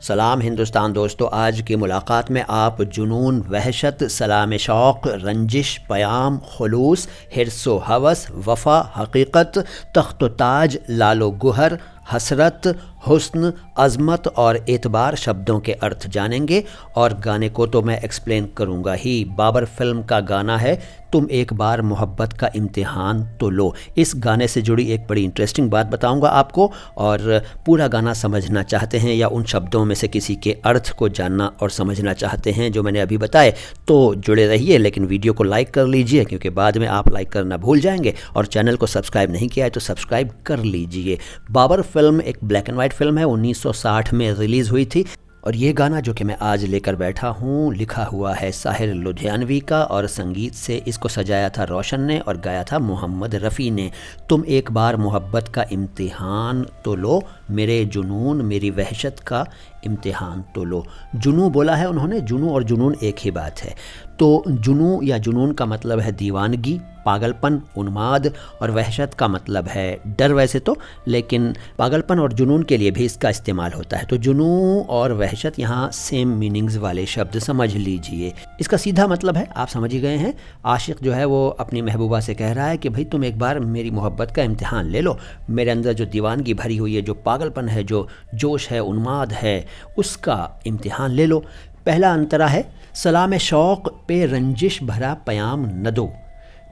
सलाम हिंदुस्तान दोस्तों, आज की मुलाकात में आप जुनून, वहशत, सलाम शौक़, रंजिश, क़याम, खुलूस, हिर्सो हवस, वफ़ा, हकीकत, तख्त ताज, लालो गुहर, हसरत, हुस्न, अज़मत और एतबार शब्दों के अर्थ जानेंगे। और गाने को तो मैं एक्सप्लेन करूँगा ही। बाबर फिल्म का गाना है तुम एक बार मोहब्बत का इम्तिहान तो लो। इस गाने से जुड़ी एक बड़ी इंटरेस्टिंग बात बताऊँगा आपको, और पूरा गाना समझना चाहते हैं या उन शब्दों में से किसी के अर्थ को जानना और समझना चाहते हैं जो मैंने अभी बताए, तो जुड़े रहिए। लेकिन वीडियो को लाइक कर लीजिए, क्योंकि बाद में आप लाइक करना भूल जाएंगे। और चैनल को सब्सक्राइब नहीं किया है तो सब्सक्राइब कर लीजिए। बाबर फिल्म एक ब्लैक एंड वाइट फिल्म है, 1960 में रिलीज़ हुई थी। और ये गाना जो कि मैं आज लेकर बैठा हूँ लिखा हुआ है साहिर लुधियानवी का, और संगीत से इसको सजाया था रोशन ने और गाया था मोहम्मद रफ़ी ने। तुम एक बार मोहब्बत का इम्तिहान तो लो, मेरे जुनून मेरी वहशत का इम्तिहान तो लो। जुनू बोला है उन्होंने, जुनू और जुनून एक ही बात है। तो जुनू या जुनून का मतलब है दीवानगी, पागलपन, उन्माद, और वहशत का मतलब है डर वैसे तो, लेकिन पागलपन और जुनून के लिए भी इसका इस्तेमाल होता है। तो जुनू और वहशत यहाँ सेम मीनिंग्स वाले शब्द समझ लीजिए। इसका सीधा मतलब है, आप समझ ही गए हैं, आशिक जो है वो अपनी महबूबा से कह रहा है कि भाई तुम एक बार मेरी मोहब्बत का इम्तिहान ले लो, मेरे अंदर जो दीवानगी भरी हुई है, जो पागलपन है, जो जोश है, उन्माद है, उसका इम्तिहान ले लो। पहला अंतरा है सलाम शौक़ पे रंजिश भरा प्याम न दो।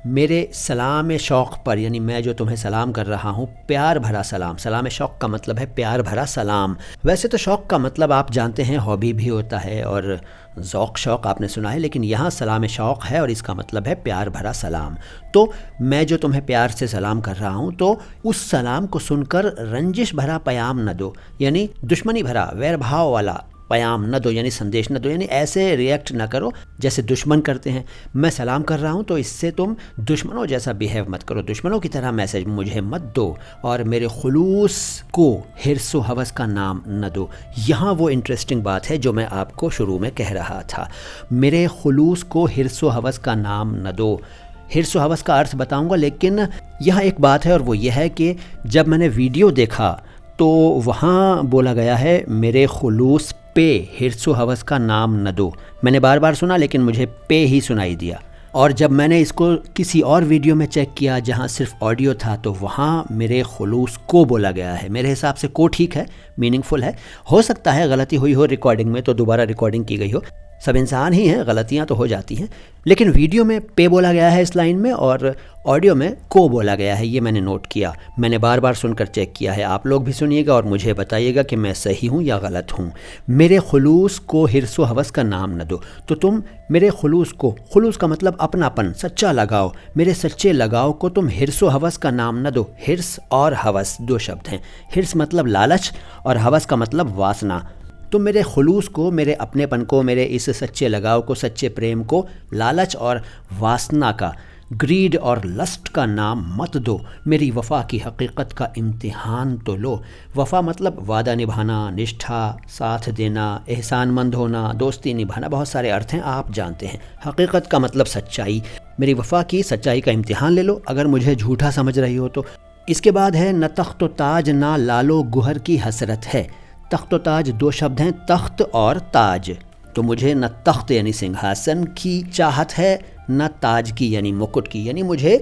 मेरे सलाम शौक़ पर, यानी मैं जो तुम्हें सलाम कर रहा हूँ, प्यार भरा सलाम। सलाम शौक़ का मतलब है प्यार भरा सलाम। वैसे तो शौक़ का मतलब आप जानते हैं हॉबी भी होता है और ज़ौक़ शौक़ आपने सुना है, लेकिन यहाँ सलाम शौक़ है और इसका मतलब है प्यार भरा सलाम। तो मैं जो तुम्हें प्यार से सलाम कर रहा हूँ, तो उस सलाम को सुनकर रंजिश भरा प्याम न दो, यानी दुश्मनी भरा, वैर भाव वाला प्याम न दो, यानी संदेश न दो, यानी ऐसे रिएक्ट ना करो जैसे दुश्मन करते हैं। मैं सलाम कर रहा हूँ तो इससे तुम दुश्मनों जैसा बिहेव मत करो, दुश्मनों की तरह मैसेज मुझे मत दो। और मेरे खुलूस को हिर्सो हवस का नाम न दो। यहाँ वो इंटरेस्टिंग बात है जो मैं आपको शुरू में कह रहा था, मेरे खुलूस को हिर्सो हवस का नाम न दो। हिर्सो हवस का अर्थ बताऊँगा, लेकिन यहाँ एक बात है और वो ये है कि जब मैंने वीडियो देखा तो वहाँ बोला गया है मेरे खुलूस पे हिर्सो हवस का नाम न दो। मैंने बार बार सुना लेकिन मुझे पे ही सुनाई दिया। और जब मैंने इसको किसी और वीडियो में चेक किया जहाँ सिर्फ ऑडियो था, तो वहाँ मेरे खुलूस को बोला गया है। मेरे हिसाब से को ठीक है, मीनिंगफुल है। हो सकता है गलती हुई हो रिकॉर्डिंग में तो दोबारा रिकॉर्डिंग की गई हो, सब इंसान ही हैं, गलतियाँ तो हो जाती हैं। लेकिन वीडियो में पे बोला गया है इस लाइन में, और ऑडियो में को बोला गया है, ये मैंने नोट किया। मैंने बार बार सुनकर चेक किया है, आप लोग भी सुनिएगा और मुझे बताइएगा कि मैं सही हूँ या गलत हूँ। मेरे खुलूस को हिर्सो हवस का नाम न दो। तो तुम मेरे खुलूस को, खुलूस का मतलब अपनापन, सच्चा लगाव, मेरे सच्चे लगाव को तुम हिर्सो हवस का नाम न दो। हिर्स और हवस दो शब्द हैं। हिर्स मतलब लालच और हवस का मतलब वासना। तो मेरे खुलूस को, मेरे अपनेपन को, मेरे इस सच्चे लगाव को, सच्चे प्रेम को लालच और वासना का, ग्रीड और लस्ट का नाम मत दो। मेरी वफ़ा की हकीकत का इम्तिहान तो लो। वफ़ा मतलब वादा निभाना, निष्ठा, साथ देना, एहसानमंद होना, दोस्ती निभाना, बहुत सारे अर्थ हैं, आप जानते हैं। हकीकत का मतलब सच्चाई। मेरी वफ़ा की सच्चाई का इम्तिहान ले लो अगर मुझे झूठा समझ रही हो तो। इसके बाद है न तख्त ताज ना लालो गुहर की हसरत है। तख्त ताज दो शब्द हैं, तख्त और ताज। तो मुझे न तख्त यानी सिंहासन की चाहत है, न ताज की यानी मुकुट की, यानी मुझे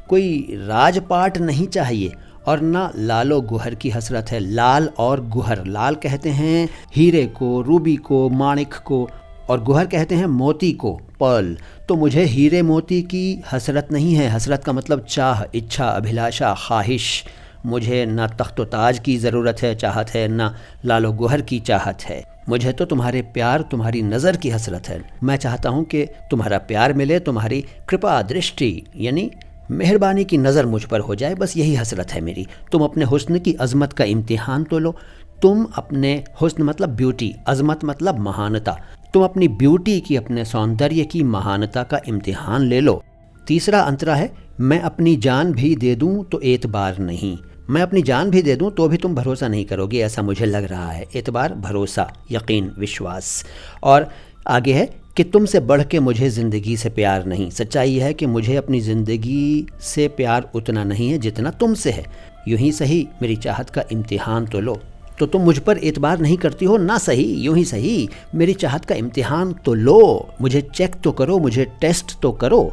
कोई राजपाट नहीं चाहिए, और न लालो गुहर की हसरत है। लाल और गुहर, लाल कहते हैं हीरे को, रूबी को, माणिक को, और गुहर कहते हैं मोती को, पर्ल। तो मुझे हीरे मोती की हसरत नहीं है। हसरत का मतलब चाह, इच्छा, अभिलाषा, ख्वाहिश। मुझे न तख्त ताज की ज़रूरत है, चाहत है, न लालो गुहर की चाहत है। मुझे तो तुम्हारे प्यार, तुम्हारी नज़र की हसरत है। मैं चाहता हूँ कि तुम्हारा प्यार मिले, तुम्हारी कृपा दृष्टि यानी मेहरबानी की नज़र मुझ पर हो जाए, बस यही हसरत है मेरी। तुम अपने हुस्न की अज़मत का इम्तिहान तो लो। तुम अपने हुस्न मतलब ब्यूटी, अज़मत मतलब महानता। तुम अपनी ब्यूटी की, अपने सौंदर्य की महानता का इम्तिहान ले लो। तीसरा अंतरा है मैं अपनी जान भी दे दूँ तो एतबार नहीं। मैं अपनी जान भी दे दूं तो भी तुम भरोसा नहीं करोगे, ऐसा मुझे लग रहा है। एतबार भरोसा, यकीन, विश्वास। और आगे है कि तुमसे बढ़ के मुझे ज़िंदगी से प्यार नहीं। सच्चाई है कि मुझे अपनी ज़िंदगी से प्यार उतना नहीं है जितना तुमसे है। यूं ही सही मेरी चाहत का इम्तिहान तो लो। तो तुम मुझ पर एतबार नहीं करती हो ना, सही यूं ही सही, मेरी चाहत का इम्तिहान तो लो, मुझे चेक तो करो, मुझे टेस्ट तो करो।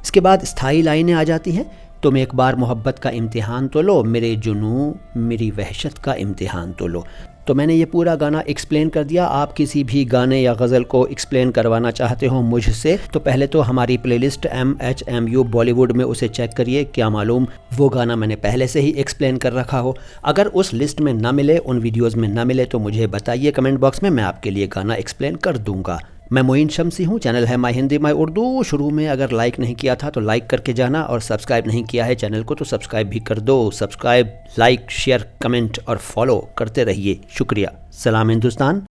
इसके बाद स्थायी लाइनें आ जाती हैं, तुम एक बार मोहब्बत का इम्तिहान तो लो, मेरे जुनून मेरी वहशत का इम्तिहान तो लो। तो मैंने ये पूरा गाना एक्सप्लेन कर दिया। आप किसी भी गाने या गज़ल को एक्सप्लेन करवाना चाहते हो मुझसे तो पहले तो हमारी प्लेलिस्ट MHMU बॉलीवुड में उसे चेक करिए, क्या मालूम वो गाना मैंने पहले से ही एक्सप्लेन कर रखा हो। अगर उस लिस्ट में ना मिले, उन वीडियोज़ में ना मिले तो मुझे बताइए कमेंट बॉक्स में, मैं आपके लिए गाना एक्सप्लेन कर दूँगा। मैं मोइन शम्सी हूँ, चैनल है माई हिंदी माई उर्दू। शुरू में अगर लाइक नहीं किया था तो लाइक करके जाना, और सब्सक्राइब नहीं किया है चैनल को तो सब्सक्राइब भी कर दो। सब्सक्राइब, लाइक, शेयर, कमेंट और फॉलो करते रहिए। शुक्रिया। सलाम हिंदुस्तान।